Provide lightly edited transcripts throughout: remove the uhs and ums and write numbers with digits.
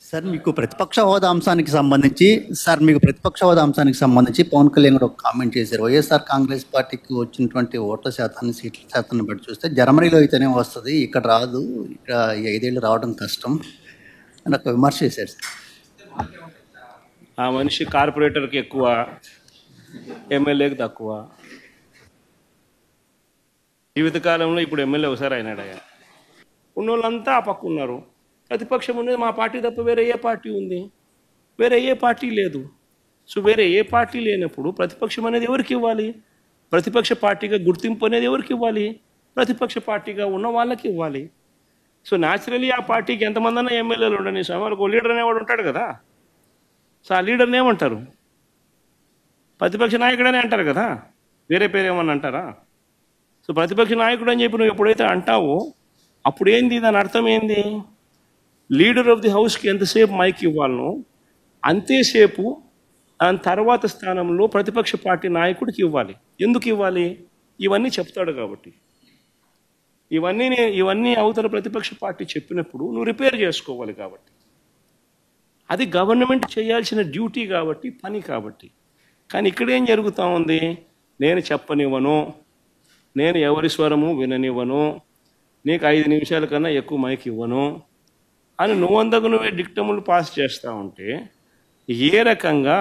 Sir మీకు ప్రతిపక్ష హోదా అంశానికి సంబంధించి పవన్ కళ్యాణ్ గారు ఒక కామెంట్ చేశారు. వైఎస్ఆర్ కాంగ్రెస్ పార్టీకి వచ్చినటువంటి ఓట్ల శాతాన్ని, సీట్ల శాతాన్ని బట్టి చూస్తే జర్మనీలో అయితేనే వస్తుంది, ఇక్కడ రాదు, ఇక్కడ ఈ 5 ఏళ్ళు రావడం కష్టం అని ఒక విమర్శ చేశారు సార్. ఆ మనిషి కార్పొరేటర్కి ఎక్కువ, ఎమ్మెల్యేకి తక్కువ. జీవితకాలంలో ఇప్పుడు ఎమ్మెల్యే ఒకసారి అయినాడయ్యా. ఉన్నోళ్ళంతా ఆ పక్క ఉన్నారు. ప్రతిపక్షం ఉన్నది మా పార్టీ తప్ప వేరే ఏ పార్టీ ఉంది? వేరే ఏ పార్టీ లేదు. సో వేరే ఏ పార్టీ లేనప్పుడు ప్రతిపక్షం అనేది ఎవరికి ఇవ్వాలి? ప్రతిపక్ష పార్టీగా గుర్తింపు అనేది ఎవరికి ఇవ్వాలి? ప్రతిపక్ష పార్టీగా ఉన్న వాళ్ళకి ఇవ్వాలి. సో న్యాచురలీ ఆ పార్టీకి ఎంతమంది అన్నా ఎమ్మెల్యేలు ఉండని వాళ్ళకు లీడర్ అనేవాడు ఉంటాడు కదా. సో ఆ లీడర్ని ఏమంటారు? ప్రతిపక్ష నాయకుడనే అంటారు కదా, వేరే పేరు ఏమన్నా అంటారా? సో ప్రతిపక్ష నాయకుడు అని చెప్పి నువ్వు ఎప్పుడైతే అంటావో అప్పుడు ఏంది, దాని అర్థం ఏంది? లీడర్ ఆఫ్ ది హౌస్కి ఎంతసేపు మైక్ ఇవ్వాలనో అంతేసేపు దాని తర్వాత స్థానంలో ప్రతిపక్ష పార్టీ నాయకుడికి ఇవ్వాలి. ఎందుకు ఇవ్వాలి? ఇవన్నీ చెప్తాడు కాబట్టి. ఇవన్నీ అవతల ప్రతిపక్ష పార్టీ చెప్పినప్పుడు నువ్వు రిపేర్ చేసుకోవాలి కాబట్టి. అది గవర్నమెంట్ చేయాల్సిన డ్యూటీ కాబట్టి, పని కాబట్టి. కానీ ఇక్కడేం జరుగుతూ ఉంది? నేను చెప్పనివ్వను, నేను ఎవరి స్వరము విననివ్వను, నీకు 5 నిమిషాల కన్నా ఎక్కువ మైక్ ఇవ్వను అని నువ్వే డిక్టములు పాస్ చేస్తూ ఉంటే ఏ రకంగా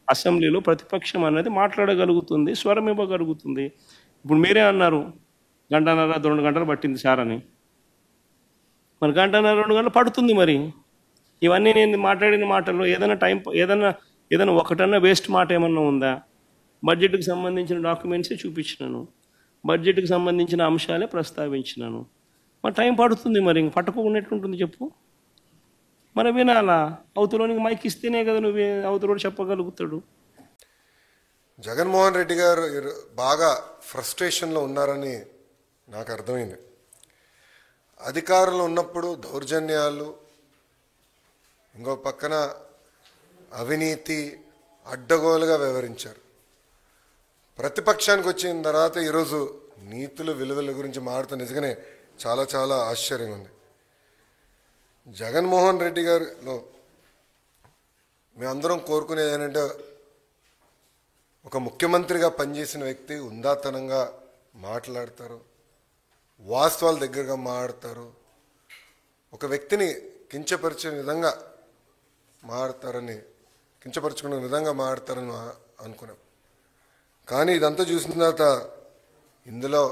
అసెంబ్లీలో ప్రతిపక్షం అన్నది మాట్లాడగలుగుతుంది, స్వరం ఇవ్వగలుగుతుంది? ఇప్పుడు మీరే అన్నారు 1.5 గంటలు 2 గంటలు పట్టింది సార్ అని. మరి 1.5 గంటలు 2 గంటలు పడుతుంది. మరి ఇవన్నీ నేను మాట్లాడిన మాటల్లో ఏదైనా ఒకటన్నా వేస్ట్ మాట ఏమన్నా ఉందా? బడ్జెట్కి సంబంధించిన డాక్యుమెంట్సే చూపించినాను, బడ్జెట్కి సంబంధించిన అంశాలే ప్రస్తావించినాను. మరి టైం పడుతుంది. మరి ఇంక పట్టుకోకున్నట్టుంటుంది చెప్పు. మరి వినాలా? అవతలోనికి మైక్ ఇస్తేనే కదా నువ్వు అవతలోడు చెప్పగలుగుతాడు. జగన్మోహన్ రెడ్డి గారు బాగా ఫ్రస్ట్రేషన్లో ఉన్నారని నాకు అర్థమైంది. అధికారంలో ఉన్నప్పుడు దౌర్జన్యాలు, ఇంకో పక్కన అవినీతి అడ్డగోలుగా వ్యవహరించారు. ప్రతిపక్షానికి వచ్చిన తర్వాత ఈరోజు నీతులు విలువల గురించి మాట్లాడుతూ నిజంగానే చాలా చాలా ఆశ్చర్యంగా ఉంది. జగన్మోహన్ రెడ్డి గారిలో మేమందరం కోరుకునేది ఏంటంటే ఒక ముఖ్యమంత్రిగా పనిచేసిన వ్యక్తి ఉందాతనంగా మాట్లాడతారు, వాస్తవాల దగ్గరగా మాట్లాడతారు, ఒక వ్యక్తిని కించపరిచే విధంగా కించపరచుకునే విధంగా మాట్లాడతారని అనుకున్నాం. కానీ ఇదంతా చూసిన తర్వాత ఇందులో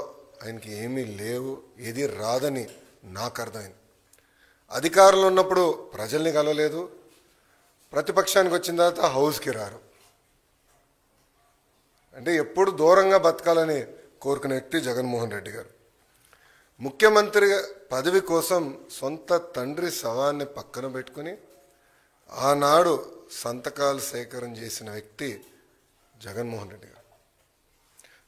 ఆయనకి ఏమీ లేవు, ఏది రాదని నాకు అర్థమైంది. అధికారంలో ఉన్నప్పుడు ప్రజల్ని కలవలేదు, ప్రతిపక్షానికి వచ్చిన తర్వాత హౌస్కి రారు. అంటే ఎప్పుడు దూరంగా బతకాలని కోరుకునే వ్యక్తి జగన్మోహన్ రెడ్డి గారు. ముఖ్యమంత్రి పదవి కోసం సొంత తండ్రి శవాన్ని పక్కన పెట్టుకుని ఆనాడు సంతకాలు సేకరణ చేసిన వ్యక్తి జగన్మోహన్ రెడ్డి గారు.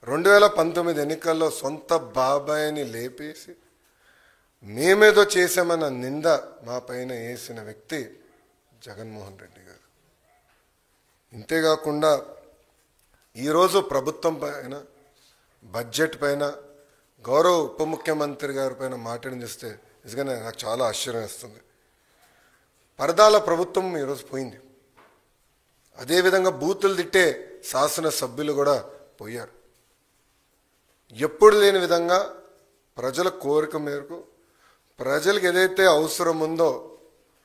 2019 ఎన్నికల్లో సొంత బాబాయిని లేపేసి మేమేదో చేశామన్న నింద మా పైన వేసిన వ్యక్తి జగన్మోహన్ రెడ్డి గారు. ఇంతేకాకుండా ఈరోజు ప్రభుత్వం పైన, బడ్జెట్ పైన, గౌరవ ఉప ముఖ్యమంత్రి గారి పైన మాట్లాడి చూస్తే నిజంగానే నాకు చాలా ఆశ్చర్యం వేస్తుంది. పరదాల ప్రభుత్వం ఈరోజు పోయింది. అదేవిధంగా బూతులు తిట్టే శాసనసభ్యులు కూడా పోయారు. ఎప్పుడు లేని విధంగా ప్రజల కోరిక మేరకు ప్రజలకు ఏదైతే అవసరం ఉందో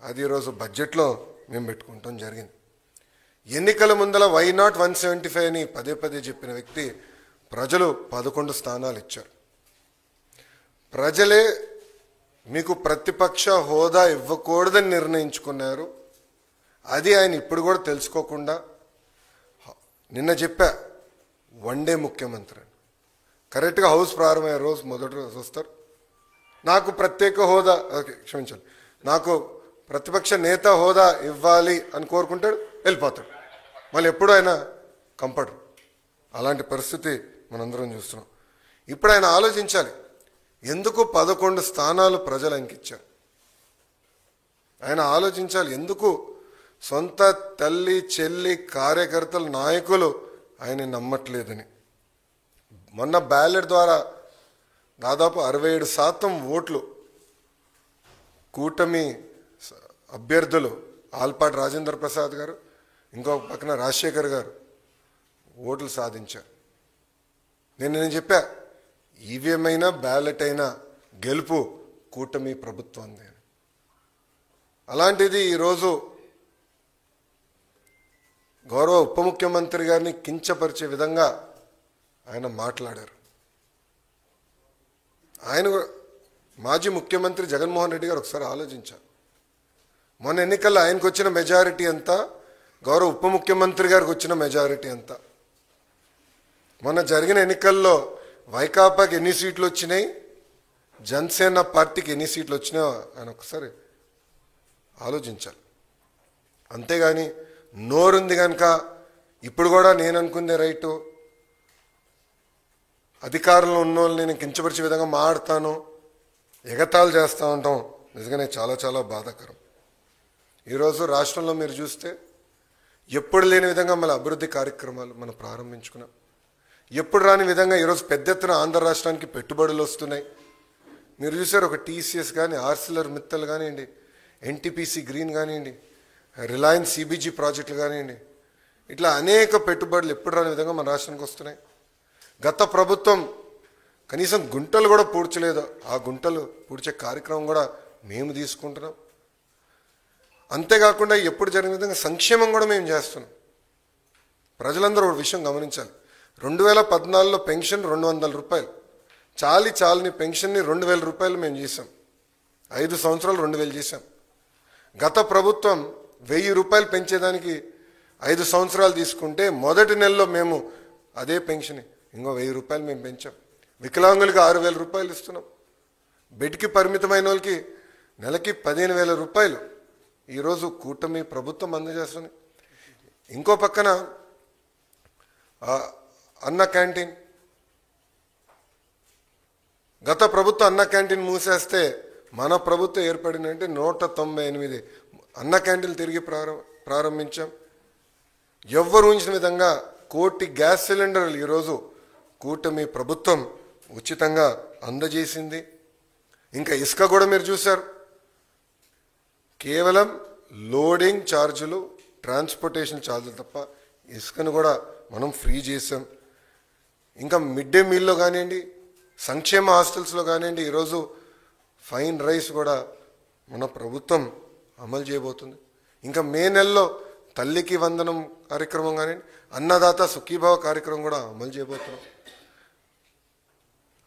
అది ఈరోజు బడ్జెట్లో మేము పెట్టుకుంటాం జరిగింది. ఎన్నికల ముందల వై నాట్ 175 అని పదే పదే చెప్పిన వ్యక్తి ప్రజలు 11 స్థానాలు ఇచ్చారు. ప్రజలే మీకు ప్రతిపక్ష హోదా ఇవ్వకూడదని నిర్ణయించుకున్నారు. అది ఆయన ఇప్పుడు కూడా తెలుసుకోకుండా నిన్న చెప్పా వన్డే ముఖ్యమంత్రి అని. కరెక్ట్గా హౌస్ ప్రారంభమయ్యే రోజు మొదటి రోజు వస్తారు, నాకు ప్రత్యేక హోదా, క్షమించాలి, నాకు ప్రతిపక్ష నేత హోదా ఇవ్వాలి అని కోరుకుంటాడు, వెళ్ళిపోతాడు. మళ్ళీ ఎప్పుడు ఆయన కంపడరు. అలాంటి పరిస్థితి మనందరం చూస్తున్నాం. ఇప్పుడు ఆయన ఆలోచించాలి, ఎందుకు 11 స్థానాలు ప్రజలు ఆయనకి ఇచ్చారు. ఆయన ఆలోచించాలి, ఎందుకు సొంత తల్లి, చెల్లి, కార్యకర్తలు, నాయకులు ఆయన నమ్మట్లేదని. మొన్న బ్యాలెట్ ద్వారా దాదాపు 67% ఓట్లు కూటమి అభ్యర్థులు ఆల్పాటి రాజేంద్ర ప్రసాద్ గారు, ఇంకొక పక్కన రాజశేఖర్ గారు ఓట్లు సాధించారు. నేను చెప్పా, ఈవీఎం అయినా బ్యాలెట్ అయినా గెలుపు కూటమి ప్రభుత్వం. అలాంటిది ఈరోజు గౌరవ ఉప ముఖ్యమంత్రి గారిని కించపరిచే విధంగా ఆయన మాట్లాడారు. ఆయన మాజీ ముఖ్యమంత్రి జగన్మోహన్ రెడ్డి గారు ఒకసారి ఆలోచించారు. మొన్న ఎన్నికల్లో ఆయనకు వచ్చిన మెజారిటీ ఎంత, గౌరవ ఉప ముఖ్యమంత్రి గారికి వచ్చిన మెజారిటీ ఎంత? మొన్న జరిగిన ఎన్నికల్లో వైకాపాకి ఎన్ని సీట్లు వచ్చినాయి, జనసేన పార్టీకి ఎన్ని సీట్లు వచ్చినాయో ఆయన ఒకసారి ఆలోచించాలి. అంతేగాని నోరుంది కనుక ఇప్పుడు కూడా నేను అనుకుందే రైటు, అధికారంలో ఉన్న వాళ్ళని నేను కించపరిచే విధంగా మాట్లాడతాను, ఎగతాళి చేస్తూ ఉంటాం, నిజంగానే చాలా చాలా బాధాకరం. ఈరోజు రాష్ట్రంలో మీరు చూస్తే ఎప్పుడు లేని విధంగా మన అభివృద్ధి కార్యక్రమాలు మనం ప్రారంభించుకున్నాం. ఎప్పుడు రాని విధంగా ఈరోజు పెద్ద ఎత్తున ఆంధ్ర రాష్ట్రానికి పెట్టుబడులు వస్తున్నాయి. మీరు చూసారు, ఒక టీసీఎస్ కానీ, ఆర్సిలర్ మిత్తల్ కానివ్వండి, ఎన్టీపీసీ గ్రీన్ కానివ్వండి, రిలయన్స్ సిబిజీ ప్రాజెక్టులు కానివ్వండి, ఇట్లా అనేక పెట్టుబడులు ఎప్పుడు రాని విధంగా మన రాష్ట్రానికి వస్తున్నాయి. గత ప్రభుత్వం కనీసం గుంటలు కూడా పూడ్చలేదు, ఆ గుంటలు పూడ్చే కార్యక్రమం కూడా మేము తీసుకుంటున్నాం. అంతేకాకుండా ఎప్పుడు జరిగిన విధంగా సంక్షేమం కూడా మేము చేస్తున్నాం. ప్రజలందరూ ఒక విషయం గమనించాలి. 2014లో పెన్షన్ 200 రూపాయలు, చాలని పెన్షన్ని 2000 రూపాయలు మేము చేసాం. 5 సంవత్సరాలు 2000 చేసాం. గత ప్రభుత్వం 1000 రూపాయలు పెంచేదానికి 5 సంవత్సరాలు తీసుకుంటే మొదటి నెలలో మేము అదే పెన్షన్ ఇంకో 1000 రూపాయలు మేము పెంచాం. వికలాంగులకి 6000 రూపాయలు ఇస్తున్నాం. బెడ్కి పరిమితమైన వాళ్ళకి నెలకి 15,000 రూపాయలు ఈరోజు కూటమి ప్రభుత్వం అందజేస్తుంది. ఇంకో పక్కన అన్న క్యాంటీన్, గత ప్రభుత్వం అన్న క్యాంటీన్ మూసేస్తే మన ప్రభుత్వం ఏర్పడిందంటే 198 అన్న క్యాంటీన్లు తిరిగి ప్రారంభించాం. ఎవ్వరు ఊహించిన విధంగా 1 కోటి గ్యాస్ సిలిండర్లు ఈరోజు కూటమి ప్రభుత్వం ఉచితంగా అందజేసింది. ఇంకా ఇసుక కూడా మీరు చూశారు, కేవలం లోడింగ్ ఛార్జీలు, ట్రాన్స్పోర్టేషన్ ఛార్జీలు తప్ప ఇసుకను కూడా మనం ఫ్రీ చేసాం. ఇంకా మిడ్ డే మీల్లో కానివ్వండి, సంక్షేమ హాస్టల్స్లో కానివ్వండి, ఈరోజు ఫైన్ రైస్ కూడా మన ప్రభుత్వం అమలు చేయబోతుంది. ఇంకా మే నెలలో తల్లికి వందనం కార్యక్రమం కానివ్వండి, అన్నదాత సుఖీభావ కార్యక్రమం కూడా అమలు చేయబోతున్నాం.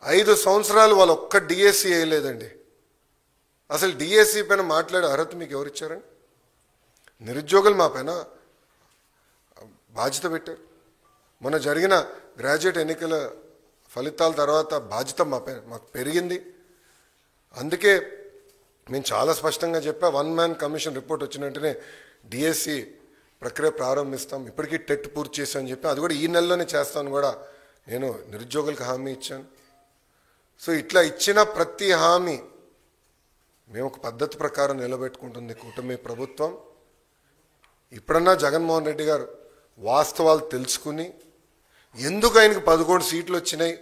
5 సంవత్సరాలు వాళ్ళు ఒక్క డిఎస్సి వేయలేదండి. అసలు డిఎస్సి పైన మాట్లాడే అర్హత మీకు ఎవరిచ్చారండి? నిరుద్యోగులు మా పైన బాధ్యత పెట్టారు. మొన్న జరిగిన గ్రాడ్యుయేట్ ఎన్నికల ఫలితాల తర్వాత బాధ్యత మాకు పెరిగింది. అందుకే మేము చాలా స్పష్టంగా చెప్పా, 1 మ్యాన్ కమిషన్ రిపోర్ట్ వచ్చిన వెంటనే డిఎస్సి ప్రక్రియ ప్రారంభిస్తాం. ఇప్పటికీ టెట్ పూర్తి చేశామని చెప్పి అది కూడా ఈ నెలలోనే చేస్తాను కూడా నేను నిరుద్యోగులకు హామీ ఇచ్చాను. సో ఇట్లా ఇచ్చిన ప్రతి హామీ మేము ఒక పద్ధతి ప్రకారం నిలబెట్టుకుంటుంది కూటమి ప్రభుత్వం. ఇప్పుడన్నా జగన్మోహన్ రెడ్డి గారు వాస్తవాలు తెలుసుకుని ఎందుకు ఆయనకు 11 సీట్లు వచ్చినాయి,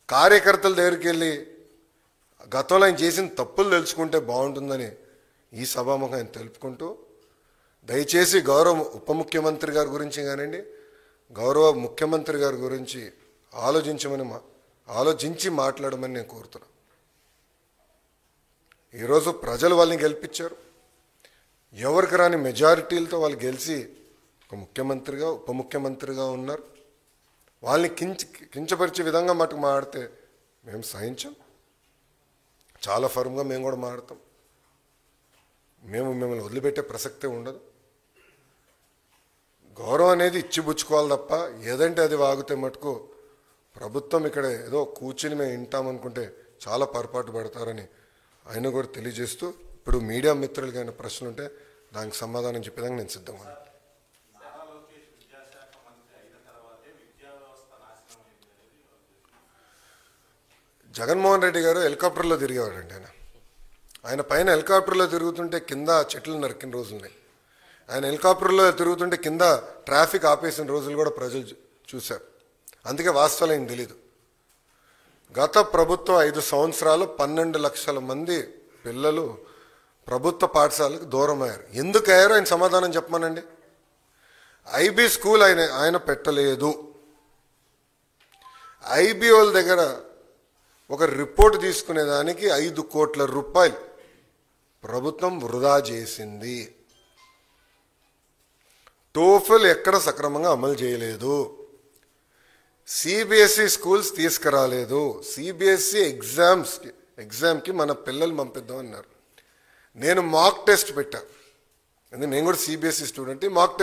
కార్యకర్తల దగ్గరికి వెళ్ళి గతంలో ఆయన చేసిన తప్పులు తెలుసుకుంటే బాగుంటుందని ఈ సభాముఖం ఆయన తెలుపుకుంటూ, దయచేసి గౌరవ ఉప ముఖ్యమంత్రి గారి గురించి కానివ్వండి, గౌరవ ముఖ్యమంత్రి గారి గురించి ఆలోచించి మాట్లాడమని నేను కోరుతున్నాను. ఈరోజు ప్రజలు వాళ్ళని గెలిపించారు. ఎవరికి రాని మెజారిటీలతో వాళ్ళు గెలిచి ఒక ముఖ్యమంత్రిగా ఉప ముఖ్యమంత్రిగా ఉన్నారు. వాళ్ళని కించపరిచే విధంగా మటుకు మాడితే మేము సహించాం. చాలా ఫర్మ్గా మేము కూడా మాడతాం. మిమ్మల్ని వదిలిపెట్టే ప్రసక్తే ఉండదు. గౌరవం అనేది ఇచ్చిపుచ్చుకోవాలి తప్ప ఏదంటే అది వాగితే మటుకు ప్రభుత్వం ఇక్కడ ఏదో కూర్చుని మేము వింటామనుకుంటే చాలా పొరపాటు పడతారని ఆయన కూడా తెలియజేస్తూ, ఇప్పుడు మీడియా మిత్రులకి అయిన ప్రశ్నలు ఉంటే దానికి సమాధానం చెప్పేదానికి నేను సిద్ధంగా ఉన్నాను. జగన్మోహన్ రెడ్డి గారు హెలికాప్టర్లో తిరిగేవాడండి. ఆయన పైన హెలికాప్టర్లో తిరుగుతుంటే కింద చెట్లు నరికిన రోజులున్నాయి. ఆయన హెలికాప్టర్లో తిరుగుతుంటే కింద ట్రాఫిక్ ఆపేసిన రోజులు కూడా ప్రజలు చూశారు. అందుకే వాస్తవాలు ఏం తెలీదు. గత ప్రభుత్వం 5 సంవత్సరాలు 12 లక్షల మంది పిల్లలు ప్రభుత్వ పాఠశాలకు దూరం అయ్యారు. ఎందుకు అయ్యారో ఆయన సమాధానం చెప్పమనండి. ఐబీ స్కూల్ ఆయన పెట్టలేదు. ఐబీ వాళ్ళ దగ్గర ఒక రిపోర్ట్ తీసుకునేదానికి 5 కోట్ల రూపాయలు ప్రభుత్వం వృధా చేసింది. టోఫెల్ ఎక్కడ సక్రమంగా అమలు చేయలేదు. సిబిఎస్ఈ స్కూల్స్ తీసుకురాలేదు. సిబిఎస్ఈ ఎగ్జామ్కి మన పిల్లలు పంపిద్దాం అన్నారు. నేను మాక్ టెస్ట్ పెట్టా. నేను కూడా సిబిఎస్ఈ స్టూడెంట్. Mock test